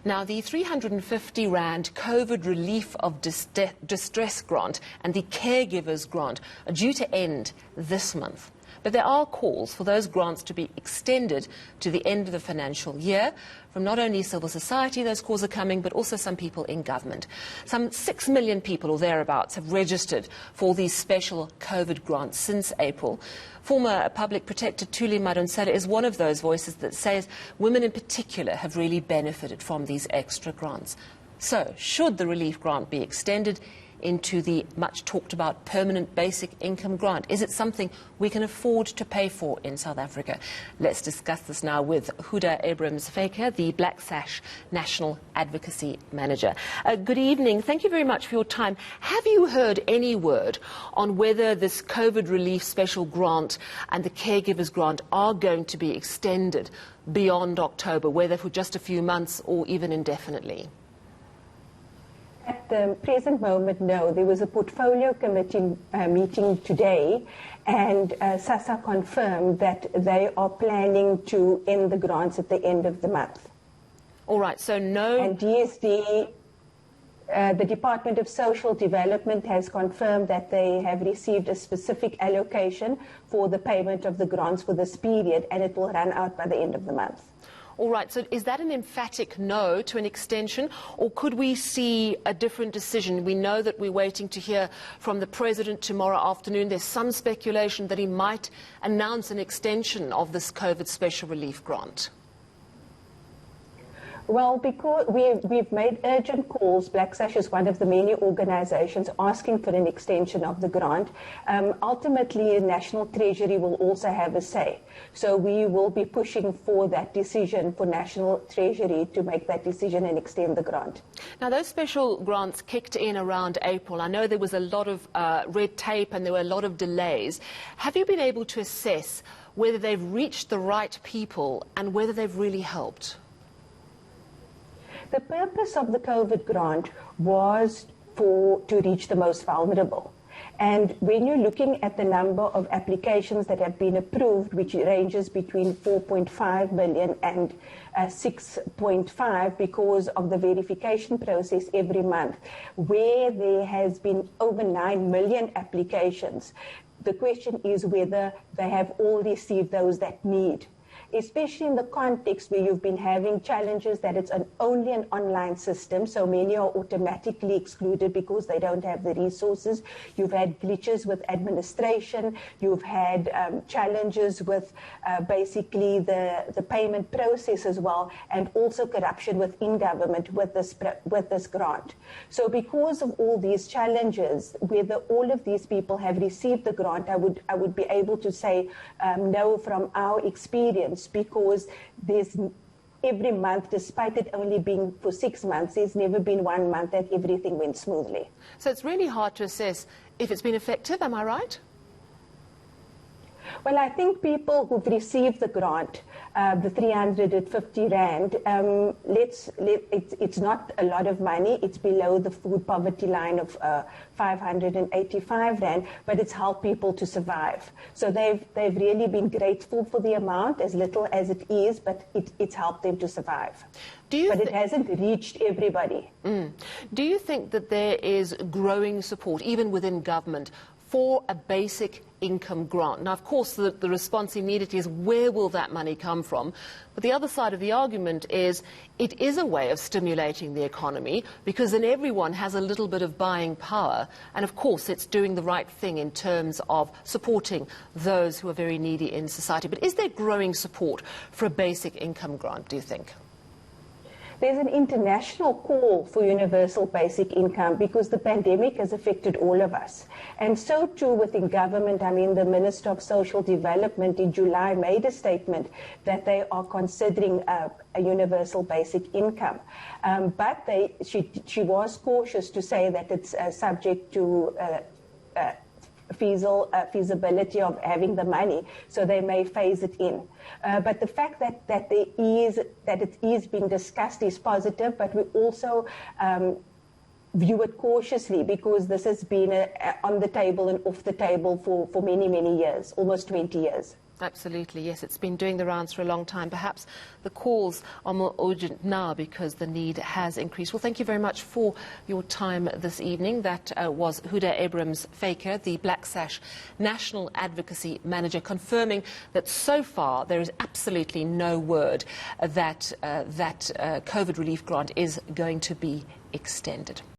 Now, the 350 Rand COVID Relief of Distress Grant and the Caregivers Grant are due to end this month. But there are calls for those grants to be extended to the end of the financial year from not only civil society, those calls are coming, but also some people in government. Some 6 million people or thereabouts have registered for these special COVID grants since April. Former Public Protector Thuli Madonsela is one of those voices that says women in particular have really benefited from these extra grants. So, should the relief grant be extended into the much talked about permanent basic income grant? Is it something we can afford to pay for in South Africa? Let's discuss this now with Hoodah Abrahams Fayker, the Black Sash National Advocacy Manager. Good evening. Thank you very much for your time. Have you heard any word on whether this COVID relief special grant and the caregivers grant are going to be extended beyond October, whether for just a few months or even indefinitely? At the present moment, no. There was a portfolio committee meeting today, and SASSA confirmed that they are planning to end the grants at the end of the month. All right, so no... And yes, the Department of Social Development has confirmed that they have received a specific allocation for the payment of the grants for this period, and it will run out by the end of the month. All right, so is that an emphatic no to an extension, or could we see a different decision? We know that we're waiting to hear from the President tomorrow afternoon. There's some speculation that he might announce an extension of this COVID special relief grant. Well, because we've made urgent calls. Black Sash is one of the many organizations asking for an extension of the grant. Ultimately, the National Treasury will also have a say. So we will be pushing for that decision for National Treasury to make that decision and extend the grant. Now, those special grants kicked in around April. I know there was a lot of red tape and there were a lot of delays. Have you been able to assess whether they've reached the right people and whether they've really helped? The purpose of the COVID grant was to reach the most vulnerable. And when you're looking at the number of applications that have been approved, which ranges between 4.5 million and 6.5 because of the verification process every month, where there has been over 9 million applications, the question is whether they have all received those that need. Especially in the context where you've been having challenges that it's only an online system, so many are automatically excluded because they don't have the resources. You've had glitches with administration. You've had challenges with basically the payment process as well, and also corruption within government with this grant. So because of all these challenges, whether all of these people have received the grant, I would be able to say no from our experience, because there's every month, despite it only being for 6 months, there's never been 1 month that everything went smoothly. So it's really hard to assess if it's been effective, am I right? Well, I think people who've received the grant, the 350 Rand, it's not a lot of money. It's below the food poverty line of 585 Rand, but it's helped people to survive. So they've really been grateful for the amount, as little as it is, but it's helped them to survive. But it hasn't reached everybody. Do you think that there is growing support, even within government, for a basic income grant? Now, of course, the response immediately is, where will that money come from? But the other side of the argument is, it is a way of stimulating the economy, because then everyone has a little bit of buying power. And of course, it's doing the right thing in terms of supporting those who are very needy in society. But is there growing support for a basic income grant, do you think? There's an international call for universal basic income because the pandemic has affected all of us. And so too within government. I mean, the Minister of Social Development in July made a statement that they are considering a universal basic income. But she was cautious to say that it's subject to feasibility of having the money, so they may phase it in. But the fact that it is being discussed is positive, but we also view it cautiously, because this has been on the table and off the table for many, many years, almost 20 years. Absolutely, yes. It's been doing the rounds for a long time. Perhaps the calls are more urgent now because the need has increased. Well, thank you very much for your time this evening. That was Hoodah Abrahams Fayker, the Black Sash National Advocacy Manager, confirming that so far there is absolutely no word that COVID relief grant is going to be extended.